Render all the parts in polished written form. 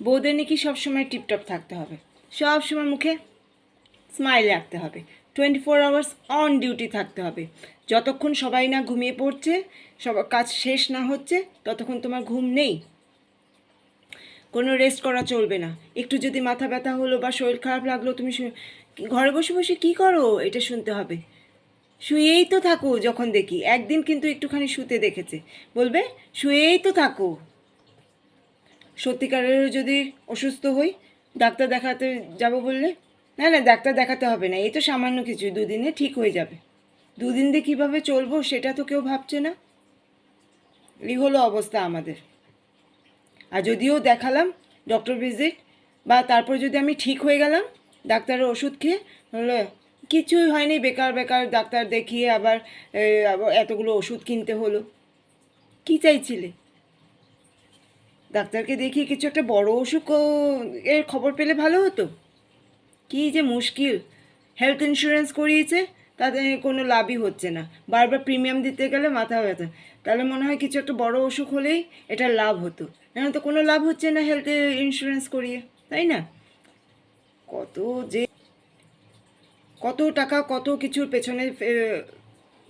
বউদের নাকি সবসময় টিপটপ থাকতে হবে, সব সময় মুখে স্মাইল রাখতে হবে, 24 আওয়ার্স অন ডিউটি থাকতে হবে। যতক্ষণ সবাই না ঘুমিয়ে পড়ছে, সব কাজ শেষ না হচ্ছে, ততক্ষণ তোমার ঘুম নেই। কোনো রেস্ট করা চলবে না। একটু যদি মাথা ব্যথা হলো বা শরীর খারাপ লাগলো, তুমি ঘরে বসে বসে কী করো এটা শুনতে হবে। শুয়েই তো থাকো যখন দেখি, একদিন কিন্তু একটুখানি শুতে দেখেছে, বলবে শুয়েই তো থাকো। সত্যিকারেরও যদি অসুস্থ হই, ডাক্তার দেখাতে যাব বললে, না না ডাক্তার দেখাতে হবে না, এই তো সামান্য কিছু, দুদিনে ঠিক হয়ে যাবে। দুদিন দিয়ে কীভাবে চলবো সেটা তো কেউ ভাবছে না। এই হলো অবস্থা আমাদের। আর যদিও দেখালাম ডক্টর ভিজিট, বা তারপর যদি আমি ঠিক হয়ে গেলাম ডাক্তারের ওষুধ খেয়ে, হলো কিছুই হয়নি, বেকার বেকার ডাক্তার দেখিয়ে আবার এতগুলো ওষুধ কিনতে হলো। কি চাইছিলে? ডাক্তারকে দেখিয়ে কিছু একটা বড় অসুখ এর খবর পেলে ভালো হতো। কী যে মুশকিল। হেলথ ইন্স্যুরেন্স করিয়েছে, তাতে কোনো লাভই হচ্ছে না, বারবার প্রিমিয়াম দিতে গেলে মাথা ব্যথা। তাহলে মনে হয় কিছু একটা বড় অসুখ হলেই এটা লাভ হতো, না তো কোনো লাভ হচ্ছে না হেলথ ইন্স্যুরেন্স করিয়ে, তাই না? কত যে কত টাকা কত কিছুর পেছনে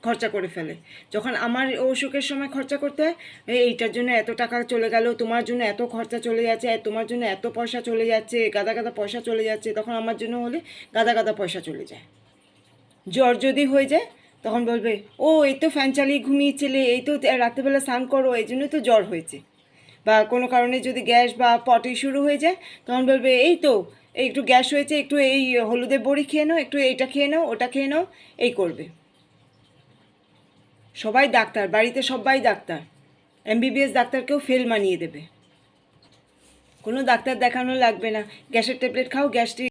খরচা করে ফেলে। যখন আমার অসুখের সময় খরচা করতে হয়, এইটার জন্য এত টাকা চলে গেল, তোমার জন্য এত খরচা চলে যাচ্ছে, তোমার জন্য এত পয়সা চলে যাচ্ছে, গাদা গাদা পয়সা চলে যাচ্ছে, তখন আমার জন্য হলে গাদা গাদা পয়সা চলে যায়। জ্বর যদি হয়ে যায় তখন বলবে, ও এই তো ফ্যান চালিয়ে ঘুমিয়েছিলে, এই তো রাত্রেবেলা স্নান করো, এই জন্যই তো জ্বর হয়েছে। বা কোনো কারণে যদি গ্যাস বা পটি শুরু হয়ে যায়, তখন বলবে এই তো একটু গ্যাস হয়েছে, একটু এই হলুদের বড়ি খেয়ে নাও, একটু এইটা খেয়ে নাও, ওটা খেয়ে নাও, এই করবে। সবাই ডাক্তার, বাড়িতে সবাই ডাক্তার, এমবিবিএস ডাক্তারকেও ফেল মানিয়ে দেবে। কোনো ডাক্তার দেখানো লাগবে না, গ্যাসের ট্যাবলেট খাও, গ্যাসটি